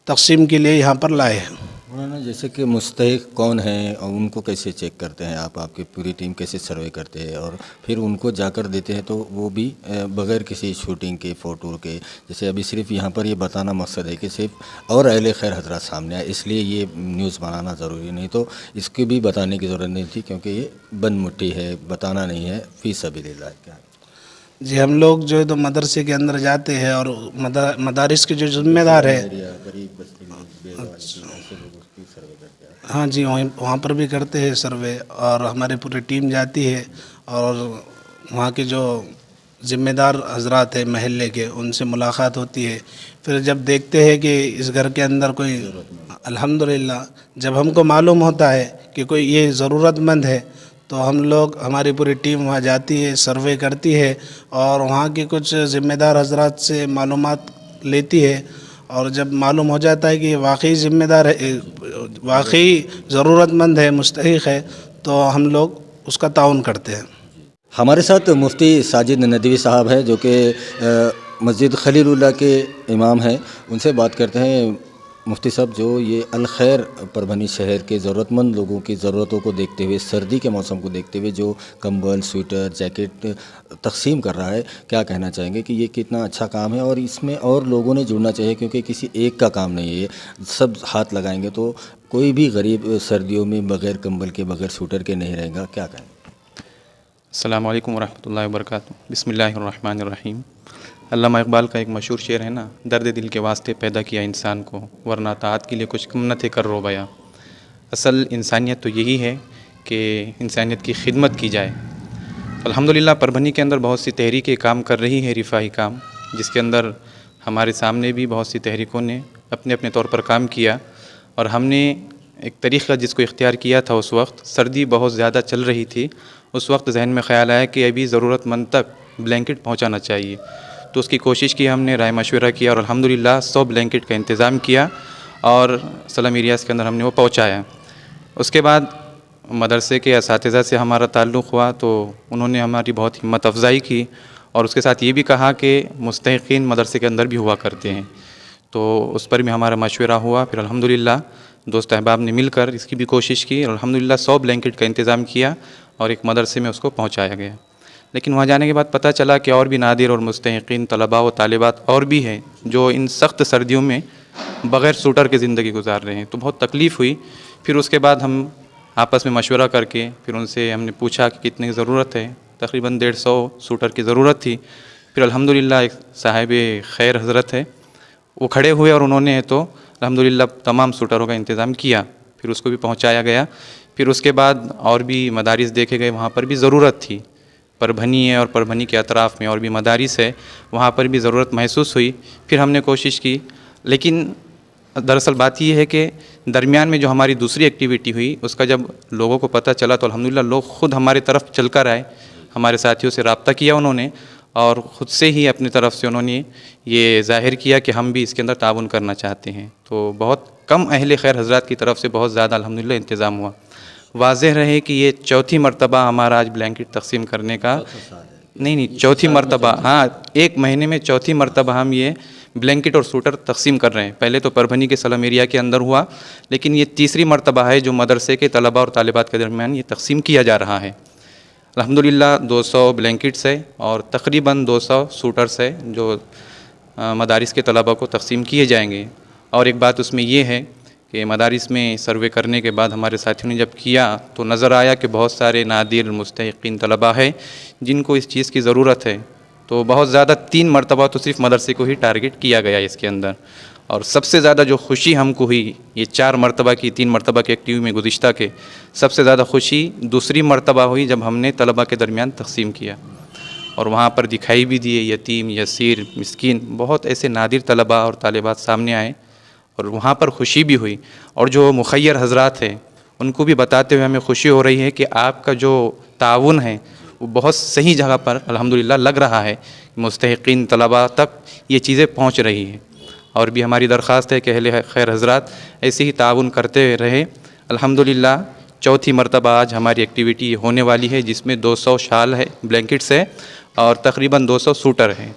G: तकसीम के लिए यहाँ पर लाए हैं।
B: मौलाना, जैसे कि मुस्तहिक़ कौन है और उनको कैसे चेक करते हैं आप, आपकी पूरी टीम कैसे सर्वे करते हैं और फिर उनको जाकर देते हैं, तो वो भी बग़ैर किसी शूटिंग के फ़ोटो के? जैसे अभी सिर्फ यहाँ पर ये बताना मकसद है कि सिर्फ और अहले खैर हज़रात सामने आए, इसलिए ये न्यूज़ बनाना ज़रूरी नहीं, तो इसकी भी बताने की ज़रूरत नहीं थी क्योंकि ये बंद मुट्ठी है, बताना नहीं है, फ़ी सबीलिल्लाह। क्या
G: जी, हम लोग जो है तो मदरसे के अंदर जाते हैं और मदारिस के जो ज़िम्मेदार है, हाँ जी, वहाँ पर भी करते हैं सर्वे और हमारी पूरी टीम जाती है और वहाँ के जो ज़िम्मेदार हजरात हैं महल्ले के उनसे मुलाकात होती है। फिर जब देखते हैं कि इस घर के अंदर कोई, अल्हम्दुलिल्लाह जब हमको मालूम होता है कि कोई ये ज़रूरतमंद है तो हम लोग, हमारी पूरी टीम वहाँ जाती है, सर्वे करती है और वहाँ के कुछ ज़िम्मेदार हजरात से मालूमात लेती है और जब मालूम हो जाता है कि वाकई ज़िम्मेदार है, वाकई ज़रूरतमंद है, मुस्तहिक़ है, तो हम लोग उसका ताउन करते हैं।
B: हमारे साथ मुफ्ती साजिद नदवी साहब है जो कि मस्जिद खलीलुल्लाह के इमाम हैं, उनसे बात करते हैं। मुफ्ती साहब, जो ये अल खैर परभनी शहर के ज़रूरतमंद लोगों की ज़रूरतों को देखते हुए, सर्दी के मौसम को देखते हुए जो कंबल, स्वेटर, जैकेट तकसीम कर रहा है, क्या कहना चाहेंगे कि ये कितना अच्छा काम है और इसमें और लोगों ने जुड़ना चाहिए क्योंकि किसी एक का काम नहीं है, ये सब हाथ लगाएंगे तो कोई भी गरीब सर्दियों में बग़ैर कंबल के, बग़ैर स्वेटर के नहीं रहेगा? क्या कहें?
H: अस्सलामु अलैकुम वरहमतुल्लाहि वबरकातुहू। बिस्मिल्लाहिर्रहमानिर्रहीम। अल्लामा इकबाल का एक मशहूर शेर है ना, दर्द दिल के वास्ते पैदा किया इंसान को, वरना ताअत के लिए कुछ कम न थे कर रोबया। असल इंसानियत तो यही है कि इंसानियत की खिदमत की जाए। अल्हम्दुलिल्लाह परभनी के अंदर बहुत सी तहरीकें काम कर रही हैं, रिफ़ाही काम, जिसके अंदर हमारे सामने भी बहुत सी तहरीकों ने अपने अपने तौर पर काम किया और हमने एक तरीक़ा जिसको इख्तियार किया था। उस वक्त सर्दी बहुत ज़्यादा चल रही थी, उस वक्त जहन में ख़्याल आया कि अभी ज़रूरतमंद तक ब्लैंकेट पहुंचाना चाहिए, तो उसकी कोशिश की हमने, राय मशवरा किया और अल्हम्दुलिल्लाह 100 ब्लैंकेट का इंतज़ाम किया और स्लम एरियाज़ के अंदर हमने वो पहुंचाया। उसके बाद मदरसे के असातिज़ा से हमारा ताल्लुक़ हुआ तो उन्होंने हमारी बहुत हिम्मत अफ़ज़ाई की और उसके साथ ये भी कहा कि मुस्तहिक़ीन मदरसे के अंदर भी हुआ करते हैं, तो उस पर भी हमारा मशवरा हुआ। फिर अल्हम्दुलिल्लाह दोस्त अहबाब ने मिलकर इसकी भी कोशिश की और अल्हम्दुलिल्लाह 100 ब्लैंकेट का इंतज़ाम किया और एक मदरसे में उसको पहुँचाया गया। लेकिन वहाँ जाने के बाद पता चला कि और भी नादिर और मुस्तहिक़ीन तलबा व तालिबात और भी हैं जो इन सख्त सर्दियों में बग़ैर सूटर की ज़िंदगी गुजार रहे हैं, तो बहुत तकलीफ़ हुई। फिर उसके बाद हम आपस में मशवरा करके फिर उनसे हमने पूछा कि कितनी ज़रूरत है, तकरीबन 150 सूटर की ज़रूरत थी। फिर अल्हम्दुलिल्लाह एक साहिब खैर हज़रत है, वो खड़े हुए और उन्होंने तो अल्हम्दुलिल्लाह तमाम सूटरों का इंतज़ाम किया, फिर उसको भी पहुँचाया गया। फिर उसके बाद और भी मदारिस देखे गए, वहाँ पर भी ज़रूरत थी। परभनी है और परभनी के अतराफ़ में और भी मदारिस है, वहाँ पर भी ज़रूरत महसूस हुई। फिर हमने कोशिश की, लेकिन दरअसल बात ये है कि दरमियान में जो हमारी दूसरी एक्टिविटी हुई उसका जब लोगों को पता चला तो अल्हम्दुलिल्लाह लोग ख़ुद हमारे तरफ चल कर आए, हमारे साथियों से रब्ता किया उन्होंने और ख़ुद से ही अपनी तरफ से उन्होंने ये ज़ाहिर किया कि हम भी इसके अंदर ताउन करना चाहते हैं। तो बहुत कम अहले खैर हज़रात की तरफ से बहुत ज़्यादा अल्हम्दुलिल्लाह इंतज़ाम हुआ। वाज़ेह रहे कि ये चौथी मरतबा हमारा आज ब्लैंकेट तकसीम करने का, नहीं चौथी मरतबा, हाँ, एक महीने में चौथी मरतबा हम ये ब्लैंकेट और सूटर तकसीम कर रहे हैं। पहले तो परभनी के स्लम एरिया के अंदर हुआ, लेकिन ये तीसरी मरतबा है जो मदरसे के तलबा और तालिबात के दरमियान ये तकसीम किया जा रहा है। अल्हम्दुलिल्लाह 200 ब्लैंकेट्स है और तकरीबन 200 सूटर्स है जो मदारिस के तलबा को तकसीम किए जाएंगे। और एक बात उसमें ये है कि मदारिस में सर्वे करने के बाद हमारे साथियों ने जब किया तो नज़र आया कि बहुत सारे नादिर मुस्तहिक़ीन तलबा है जिनको इस चीज़ की ज़रूरत है। तो बहुत ज़्यादा 3 मरतबा तो सिर्फ मदरसे को ही टारगेट किया गया इसके अंदर। और सबसे ज़्यादा जो खुशी हमको हुई ये 4 मरतबा की 3 मरतबा के एक्टिव में गुज़िश्ता के, सबसे ज़्यादा खुशी दूसरी मरतबा हुई जब हमने तलबा के दरमियान तकसीम किया और वहाँ पर दिखाई भी दिए यतीम, यसीर, मिस्कीन, बहुत ऐसे नादिर तलबा और तालिबात सामने आए और वहाँ पर खुशी भी हुई। और जो मुखय्यर हज़रात हैं उनको भी बताते हुए हमें खुशी हो रही है कि आपका जो ताउन है वो बहुत सही जगह पर अल्हम्दुलिल्लाह लग रहा है, मुस्तहिक़ीन तलबा तक ये चीज़ें पहुँच रही हैं। और भी हमारी दरख्वास्त है कि अहले खैर हज़रात ऐसे ही ताउन करते रहे। अल्हम्दुलिल्लाह चौथी मरतबा आज हमारी एक्टिविटी होने वाली है जिसमें 200 शाल है, ब्लैंकेट्स है और तकरीबन 200 सूटर हैं।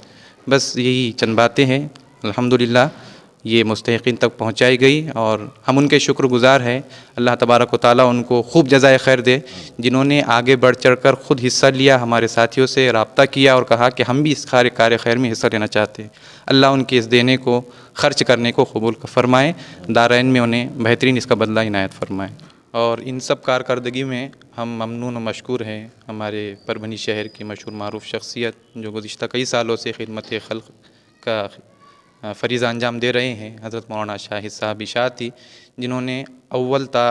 H: बस यही चंद बातें हैं। अल्हम्दुलिल्लाह ये मुस्तहिक़ीन तक पहुँचाई गई और हम उनके शुक्रगुज़ार हैं। अल्लाह तबारक व तआला उनको खूब जज़ाए खैर दे जिन्होंने आगे बढ़ चढ़ कर ख़ुद हिस्सा लिया, हमारे साथियों से रब्ता किया और कहा कि हम भी इस कार्य खैर में हिस्सा लेना चाहते हैं। अल्लाह उनके इस देने को, खर्च करने को कबूल फ़रमाएँ, दारैन में उन्हें बेहतरीन इसका बदला इनायत फ़रमाएँ। और इन सब कारकर्दगी में हम ममनून व मशकूर हैं हमारे परभनी शहर की मशहूर मारूफ शख्सियत जो गुज़िश्ता कई सालों से खिदमत खल्क़ का फ़रीज़ा अंजाम दे रहे हैं, हज़रत मौलाना शाहिद साहब इशाती, जिन्होंने अव्वल ता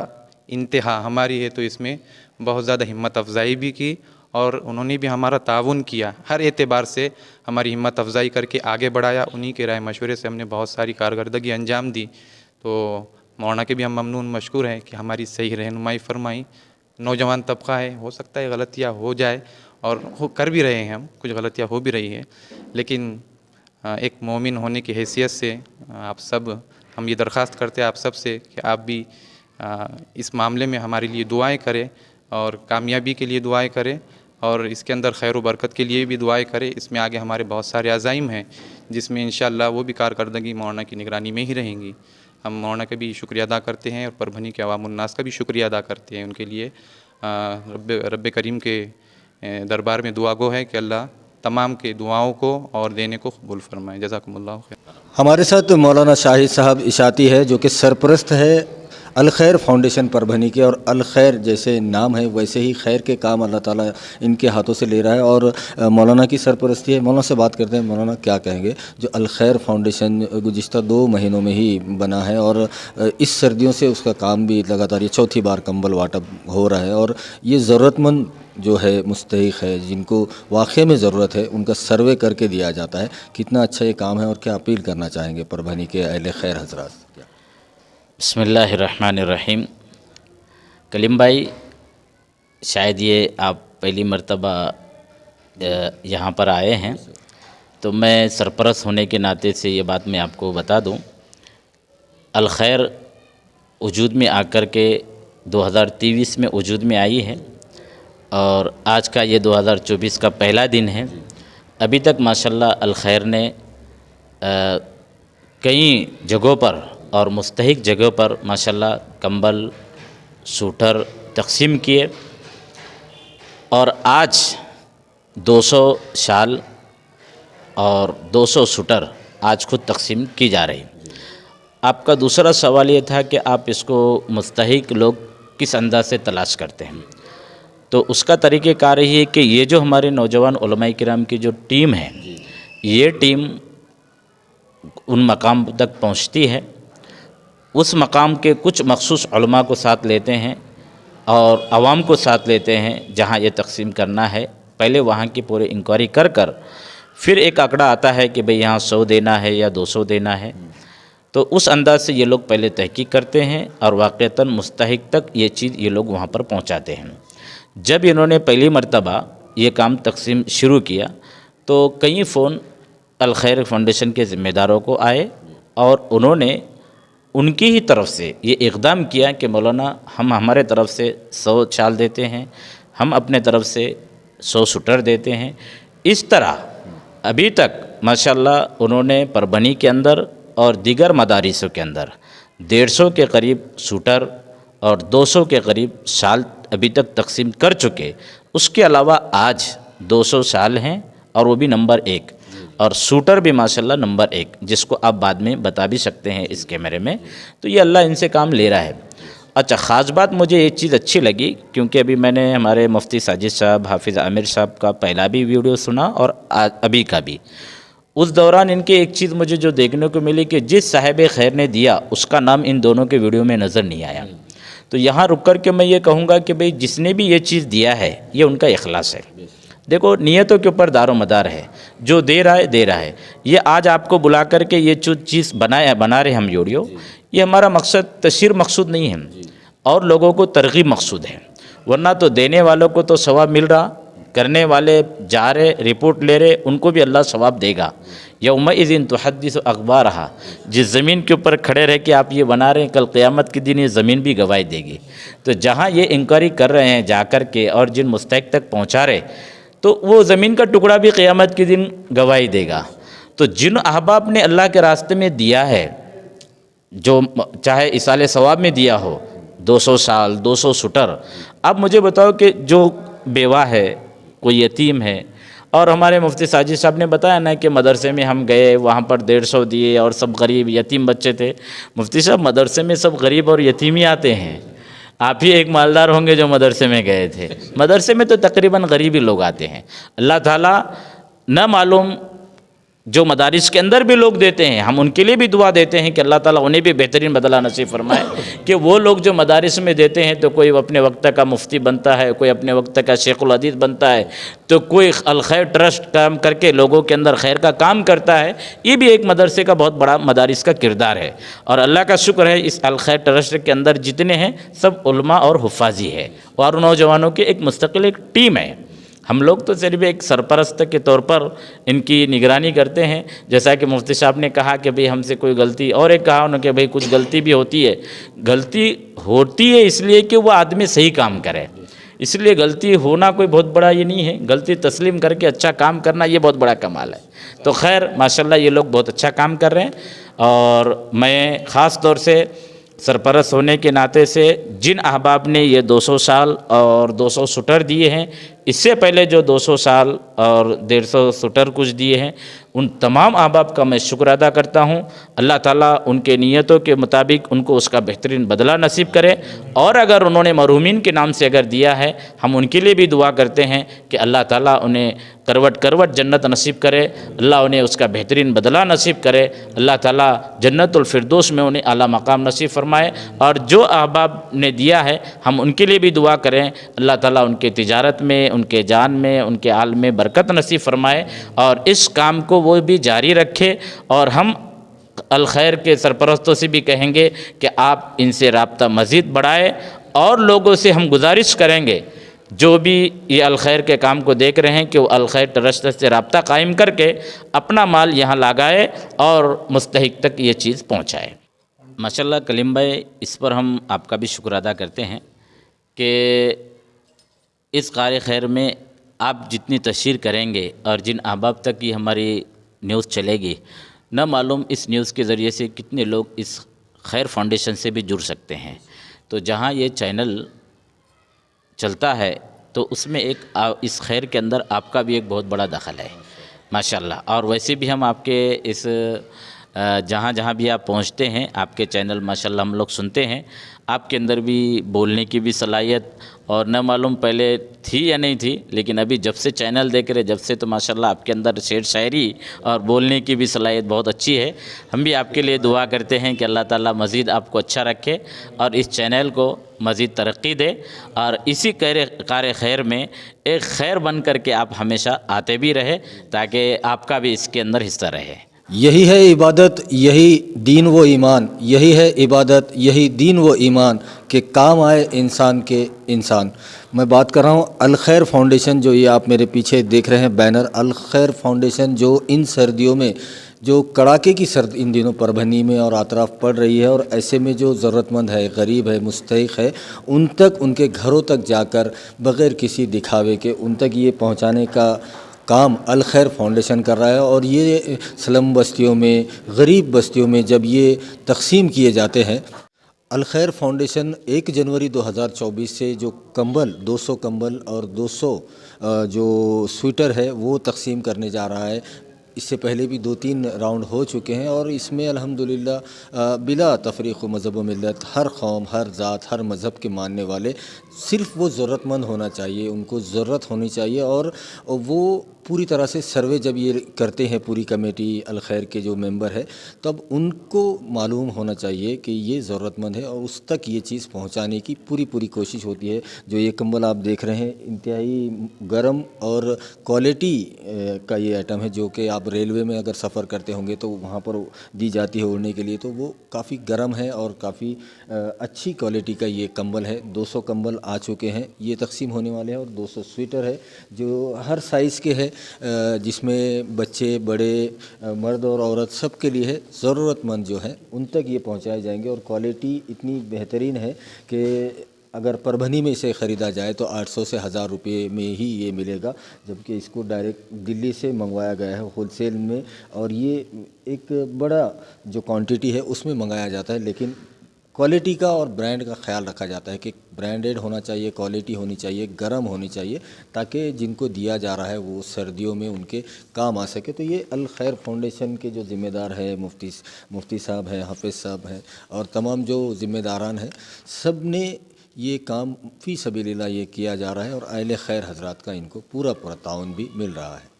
H: इंतहा हमारी है तो इसमें बहुत ज़्यादा हिम्मत अफ़ज़ाई भी की और उन्होंने भी हमारा ताउन किया, हर एतबार से हमारी हिम्मत अफ़ज़ाई करके आगे बढ़ाया। उन्हीं के राय मशवरे से हमने बहुत सारी कारकर्दगी अंजाम दी। तो मौलाना के भी हम ममनून मशकूर हैं कि हमारी सही रहनुमाई फ़रमाई। नौजवान तबका है, हो सकता है गलतियाँ हो जाए और कर भी रहे हैं, हम कुछ गलतियाँ हो भी रही है, लेकिन एक मोमिन होने की हैसियत से आप सब, हम ये दरख्वास्त करते हैं आप सब से कि आप भी इस मामले में हमारे लिए दुआएं करें और कामयाबी के लिए दुआएं करें और इसके अंदर खैर व बरकत के लिए भी दुआएं करें। इसमें आगे हमारे बहुत सारे अज़ाइम हैं जिसमें इंशाअल्लाह वो भी कारकर्दगी मौलाना की निगरानी में ही रहेंगी। हम मौलाना का भी शुक्रिया अदा करते हैं और परभनी के अवामुन्नास का भी शुक्रिया अदा करते हैं। उनके लिए रब्बे करीम के दरबार में दुआ गो है कि अल्लाह तमाम के दुआओं को और देने को कबूल फरमाएँ। जज़ाकुमुल्लाह खैर।
B: हमारे साथ मौलाना शाहिद साहब इशाती है जो कि सरपरस्त है अल खैर फाउंडेशन परभनी के, और अल खैर जैसे नाम है वैसे ही खैर के काम अल्लाह ताला इनके हाथों से ले रहा है और मौलाना की सरपरस्ती है। मौलाना से बात करते हैं। मौलाना क्या कहेंगे, जो अल खैर फाउंडेशन गुज़िश्ता 2 महीनों में ही बना है और इस सर्दियों से उसका काम भी लगातार, ये चौथी बार कंबल वाटप हो रहा है और ये ज़रूरतमंद जो है मुस्तहिक़ है जिनको वाक़ई में ज़रूरत है उनका सर्वे करके दिया जाता है। कितना अच्छा ये काम है और क्या अपील करना चाहेंगे परभनी के अहले खैर हज़रात?
I: बिस्मिल्लाहिर्रहमानिर्रहीम। कलीम भाई, शायद ये आप पहली मर्तबा यहाँ पर आए हैं तो मैं सरपरस्त होने के नाते से ये बात मैं आपको बता दूँ, अल खैर वजूद में आकर के 2023 में वजूद में आई है और आज का ये 2024 का पहला दिन है। अभी तक माशाल्लाह अल खैर ने कई जगहों पर और मुस्तहिक जगहों पर माशाल्लाह कंबल, सूटर तकसीम किए और आज 200 शाल और 200 सूटर आज खुद तकसीम की जा रही। आपका दूसरा सवाल ये था कि आप इसको मुस्तहिक लोग किस अंदाज से तलाश करते हैं, तो उसका तरीक़ेकार ये है कि ये जो हमारे नौजवान उलमाए किराम की जो टीम है, ये टीम उन मकाम तक पहुंचती है, उस मकाम के कुछ मखसूस उलमा को साथ लेते हैं और आवाम को साथ लेते हैं जहां ये तकसीम करना है। पहले वहां की पूरी इंक्वायरी कर कर फिर एक आंकड़ा आता है कि भाई यहाँ 100 देना है या 200 देना है, तो उस अंदाज से ये लोग पहले तहकीक करते हैं और वाक़तन मुस्तहिक तक ये चीज़ ये लोग वहाँ पर पहुँचाते हैं। जब इन्होंने पहली मर्तबा ये काम तकसीम शुरू किया तो कई फ़ोन अल खैर फाउंडेशन के ज़िम्मेदारों को आए और उन्होंने उनकी ही तरफ से ये इक़दाम किया कि मौलाना हम हमारे तरफ से 100 शाल देते हैं, हम अपने तरफ से 100 सूटर देते हैं। इस तरह अभी तक माशाल्लाह उन्होंने परभनी के अंदर और दीगर मदारिसों के अंदर 150 के करीब सूटर और 200 के करीब शाल अभी तक तकसीम कर चुके। उसके अलावा आज 200 साल हैं और वो भी नंबर 1, और शूटर भी माशाल्लाह नंबर 1, जिसको आप बाद में बता भी सकते हैं इस कैमरे में। तो ये अल्लाह इनसे काम ले रहा है। अच्छा, ख़ास बात मुझे एक चीज़ अच्छी लगी, क्योंकि अभी मैंने हमारे मुफ्ती साजिद साहब, हाफिज़ आमिर साहब का पहला भी वीडियो सुना और अभी का भी। उस दौरान इनके एक चीज़ मुझे जो देखने को मिली कि जिस साहिब खैर ने दिया उसका नाम इन दोनों के वीडियो में नज़र नहीं आया। तो यहाँ रुक कर के मैं ये कहूँगा कि भाई जिसने भी ये चीज़ दिया है ये उनका इखलास है। देखो, नियतों के ऊपर दारो मदार है, जो दे रहा है दे रहा है। ये आज आपको बुला कर के ये जो चीज़ बना रहे हम वीडियो, ये हमारा मकसद तशहीर मकसूद नहीं है और लोगों को तरगीब मकसूद है। वरना तो देने वालों को तो सवाब मिल रहा, करने वाले जा रहे रिपोर्ट ले रहे, उनको भी अल्लाह सवाब देगा। यौमइज़िन तुहद्दिसु अख़बारहा, जिस ज़मीन के ऊपर खड़े रह के आप ये बना रहे हैं, कल क़यामत के दिन ये ज़मीन भी गवाही देगी। तो जहाँ ये इंक्वायरी कर रहे हैं जा कर के और जिन मुस्तहिक़ तक पहुँचा रहे, तो वो ज़मीन का टुकड़ा भी क़यामत के दिन गवाही देगा। तो जिन अहबाब ने अल्लाह के रास्ते में दिया है, जो चाहे इसाले सवाब में दिया हो 200 साल 200 शूटर, अब मुझे बताओ कि जो बेवा है, कोई यतीम है, और हमारे मुफ्ती साजिद साहब ने बताया ना कि मदरसे में हम गए, वहाँ पर 150 दिए और सब गरीब यतीम बच्चे थे। मुफ्ती साहब, मदरसे में सब गरीब और यतीम ही आते हैं, आप ही एक मालदार होंगे जो मदरसे में गए थे। मदरसे में तो तकरीबन गरीब ही लोग आते हैं। अल्लाह ताला न मालूम जो मदारिस के अंदर भी लोग देते हैं, हम उनके लिए भी दुआ देते हैं कि अल्लाह ताला उन्हें भी बेहतरीन बदला नसीब फरमाए। कि वो लोग जो मदारिस में देते हैं, तो कोई अपने वक्त का मुफ्ती बनता है, कोई अपने वक्त का शेखुल हदीस बनता है, तो कोई अल खैर ट्रस्ट काम करके लोगों के अंदर खैर का काम करता है। ये भी एक मदरसे का बहुत बड़ा मदारिस का किरदार है। और अल्लाह का शुक्र है, इस अल खैर ट्रस्ट के अंदर जितने हैं सब उलमा और हुफ़ाज़ी है और नौजवानों की एक मुस्तकिल एक टीम है। हम लोग तो सिर्फ एक सरपरस्त के तौर पर इनकी निगरानी करते हैं। जैसा कि मुफ्ती साहब ने कहा कि भाई हमसे कोई गलती, और एक कहा उन्होंने कि भाई कुछ गलती भी होती है। गलती होती है इसलिए कि वो आदमी सही काम करे, इसलिए गलती होना कोई बहुत बड़ा ये नहीं है। गलती तस्लीम करके अच्छा काम करना ये बहुत बड़ा कमाल है। तो खैर माशाल्लाह ये लोग बहुत अच्छा काम कर रहे हैं। और मैं ख़ास तौर से सरपरस्त होने के नाते से जिन अहबाब ने ये 200 साल और 200 शूटर दिए हैं, इससे पहले जो 200 साल और 150 शूटर कुछ दिए हैं, उन तमाम अहबाब का मैं शुक्र अदा करता हूँ। अल्लाह ताला उनके नीयतों के मुताबिक उनको उसका बेहतरीन बदला नसीब करे। और अगर उन्होंने मरहूमीन के नाम से अगर दिया है, हम उनके लिए भी दुआ करते हैं कि अल्लाह ताला उन्हें करवट करवट जन्नत नसीब करे, अल्लाह उन्हें उसका बेहतरीन बदला नसीब करे, अल्लाह ताला जन्नतुल फिरदौस में उन्हें आला मकाम नसीब फरमाए। और जो अहबाब ने दिया है हम उनके लिए भी दुआ करें, अल्लाह ताला उनके तिजारत में, उनके जान में, उनके आल में बरकत नसीब फरमाए और इस काम को वो भी जारी रखे। और हम अल खैर के सरपरस्तों से भी कहेंगे कि आप इनसे रब्ता मज़ीद बढ़ाए और लोगों से हम गुजारिश करेंगे जो भी ये अल खैर के काम को देख रहे हैं कि वो अल खैर ट्रस्ट से रब्ता कायम करके अपना माल यहाँ लगाए और मुस्तहिक तक ये चीज़ पहुँचाए। माशाल्लाह कलीम भाई, इस पर हम आपका भी शुक्र अदा करते हैं कि इस कार खैर में आप जितनी तशहीर करेंगे और जिन अहबाब तक की हमारी न्यूज़ चलेगी, न मालूम इस न्यूज़ के ज़रिए से कितने लोग इस खैर फाउंडेशन से भी जुड़ सकते हैं। तो जहाँ ये चैनल चलता है तो उसमें एक इस खैर के अंदर आपका भी एक बहुत बड़ा दखल है माशाल्लाह। और वैसे भी हम आपके इस जहाँ जहाँ भी आप पहुँचते हैं, आपके चैनल माशाल्लाह हम लोग सुनते हैं, आपके अंदर भी बोलने की भी सलाहियत, और न मालूम पहले थी या नहीं थी, लेकिन अभी जब से चैनल देख रहे जब से तो माशाल्लाह आपके अंदर शेर शायरी और बोलने की भी सलाहियत बहुत अच्छी है। हम भी आपके लिए दुआ करते हैं कि अल्लाह ताला मज़ीद आपको अच्छा रखे और इस चैनल को मज़ीद तरक्की दे और इसी कार खैर में एक खैर बन कर के आप हमेशा आते भी रहे ताकि आपका भी इसके अंदर हिस्सा रहे।
B: यही है इबादत, यही दीन व ईमान, यही है इबादत, यही दीन व ईमान के काम आए इंसान के इंसान। मैं बात कर रहा हूँ अल खैर फाउंडेशन, जो ये आप मेरे पीछे देख रहे हैं बैनर, अल खैर फाउंडेशन, जो इन सर्दियों में जो कड़ाके की सर्द इन दिनों परभनी में और अतराफ पड़ रही है, और ऐसे में जो ज़रूरतमंद है, गरीब है, मुस्तहिक़ है, उन तक, उनके घरों तक जाकर बग़ैर किसी दिखावे के उन तक ये पहुँचाने का काम अल खैर फाउंडेशन कर रहा है। और ये स्लम बस्तियों में, गरीब बस्तियों में जब ये तकसीम किए जाते हैं, अल खैर फाउंडेशन 1 जनवरी 2024 से जो कंबल 200 कंबल और 200 जो स्वेटर है वो तकसीम करने जा रहा है। इससे पहले भी 2-3 राउंड हो चुके हैं और इसमें अल्हम्दुलिल्लाह बिला तफरीक़ व मज़हब व मिल्लत हर कौम, हर ज़ात, हर मज़हब के मानने वाले सिर्फ़ वो ज़रूरतमंद होना चाहिए, उनको ज़रूरत होनी चाहिए और वो पूरी तरह से सर्वे जब ये करते हैं पूरी कमेटी अल खैर के जो मेंबर है, तब उनको मालूम होना चाहिए कि ये ज़रूरतमंद है और उस तक ये चीज़ पहुंचाने की पूरी कोशिश होती है। जो ये कंबल आप देख रहे हैं इंतहाई गर्म और क्वालिटी का ये आइटम है, जो कि आप रेलवे में अगर सफ़र करते होंगे तो वहाँ पर दी जाती है ओढ़ने के लिए, तो वो काफ़ी गर्म है और काफ़ी अच्छी क्वालिटी का ये कंबल है। 200 कंबल आ चुके हैं, ये तकसीम होने वाले हैं और 200 स्वेटर है जो हर साइज़ के है, जिसमें बच्चे, बड़े, मर्द और औरत सब के लिए है। ज़रूरतमंद जो है उन तक ये पहुंचाए जाएंगे और क्वालिटी इतनी बेहतरीन है कि अगर परभनी में इसे ख़रीदा जाए तो 800 से 1000 रुपये में ही ये मिलेगा, जबकि इसको डायरेक्ट दिल्ली से मंगवाया गया है होलसेल में और ये एक बड़ा जो क्वांटिटी है उसमें मंगाया जाता है। लेकिन क्वालिटी का और ब्रांड का ख्याल रखा जाता है कि ब्रांडेड होना चाहिए, क्वालिटी होनी चाहिए, गर्म होनी चाहिए, ताकि जिनको दिया जा रहा है वो सर्दियों में उनके काम आ सके। तो ये अल खैर फाउंडेशन के जो ज़िम्मेदार है, मुफ्ती साहब हैं, हाफिज़ साहब हैं और तमाम जो ज़िम्मेदारान हैं, सब ने ये काम फ़ी सबीलिल्लाह ये किया जा रहा है और अहले खैर हज़रात का इनको पूरा ताउन भी मिल रहा है।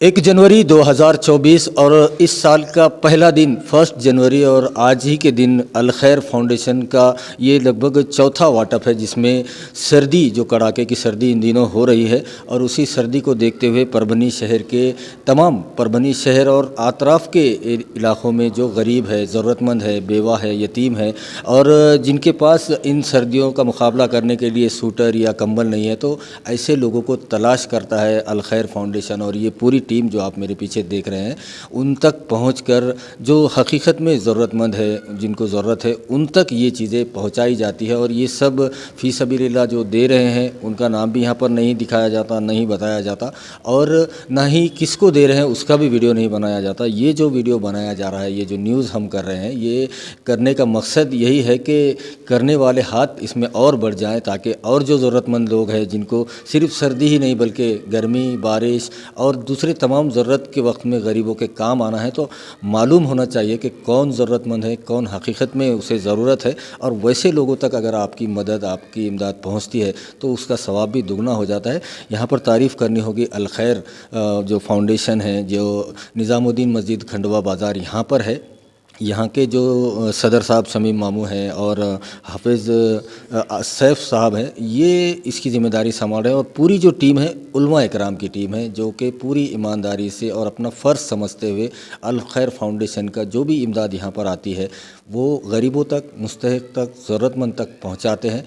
B: 1 जनवरी 2024 और इस साल का पहला दिन 1 जनवरी और आज ही के दिन अल खैर फाउंडेशन का ये लगभग चौथा वाटअप है, जिसमें सर्दी, जो कड़ाके की सर्दी इन दिनों हो रही है और उसी सर्दी को देखते हुए परभनी शहर के तमाम, परभनी शहर और आतराफ़ के इलाक़ों में जो गरीब है, ज़रूरतमंद है, बेवा है, यतीम है और जिनके पास इन सर्दियों का मुकाबला करने के लिए सूटर या कंबल नहीं है, तो ऐसे लोगों को तलाश करता है अल खैर फाउंडेशन और ये पूरी टीम जो आप मेरे पीछे देख रहे हैं उन तक पहुंचकर जो हकीकत में ज़रूरतमंद है, जिनको ज़रूरत है, उन तक ये चीज़ें पहुंचाई जाती है और ये सब फ़ी सबीलिल्लाह जो दे रहे हैं उनका नाम भी यहाँ पर नहीं दिखाया जाता, नहीं बताया जाता और ना ही किसको दे रहे हैं उसका भी वीडियो नहीं बनाया जाता। ये जो वीडियो बनाया जा रहा है, ये जो न्यूज़ हम कर रहे हैं, ये करने का मकसद यही है कि करने वाले हाथ इसमें और बढ़ जाएँ, ताकि और जो ज़रूरतमंद लोग हैं जिनको सिर्फ सर्दी ही नहीं बल्कि गर्मी, बारिश और दूसरे तमाम ज़रूरत के वक्त में गरीबों के काम आना है, तो मालूम होना चाहिए कि कौन ज़रूरतमंद है, कौन हकीकत में उसे ज़रूरत है और वैसे लोगों तक अगर आपकी मदद, आपकी इमदाद पहुंचती है तो उसका सवाब भी दुगना हो जाता है। यहाँ पर तारीफ़ करनी होगी अल खैर जो फाउंडेशन है, जो निज़ामुद्दीन मस्जिद खंडवा बाज़ार यहाँ पर है, यहाँ के जो सदर साहब शमीम मामू हैं और हाफिज़ सैफ साहब हैं, ये इसकी ज़िम्मेदारी संभाल रहे हैं और पूरी जो टीम है उलमा इकराम की टीम है, जो कि पूरी ईमानदारी से और अपना फ़र्ज़ समझते हुए अल खैर फाउंडेशन का जो भी इमदाद यहाँ पर आती है वो गरीबों तक, मुस्तहिक तक, ज़रूरतमंद तक पहुँचाते हैं।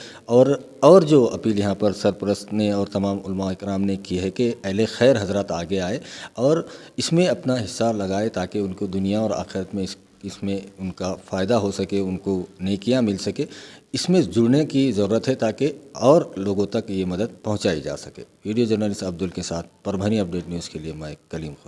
B: और जो अपील यहाँ पर सरपरस्त ने और तमाम उलमा इकराम ने की है कि अहले खैर हज़रात आगे आए और इसमें अपना हिस्सा लगाए, ताकि उनको दुनिया और आखिरत में इसमें उनका फ़ायदा हो सके, उनको नेकियां मिल सके। इसमें जुड़ने की ज़रूरत है ताकि और लोगों तक ये मदद पहुंचाई जा सके। वीडियो जर्नलिस्ट अब्दुल के साथ परभनी अपडेट न्यूज़ के लिए मैं कलीम खुद।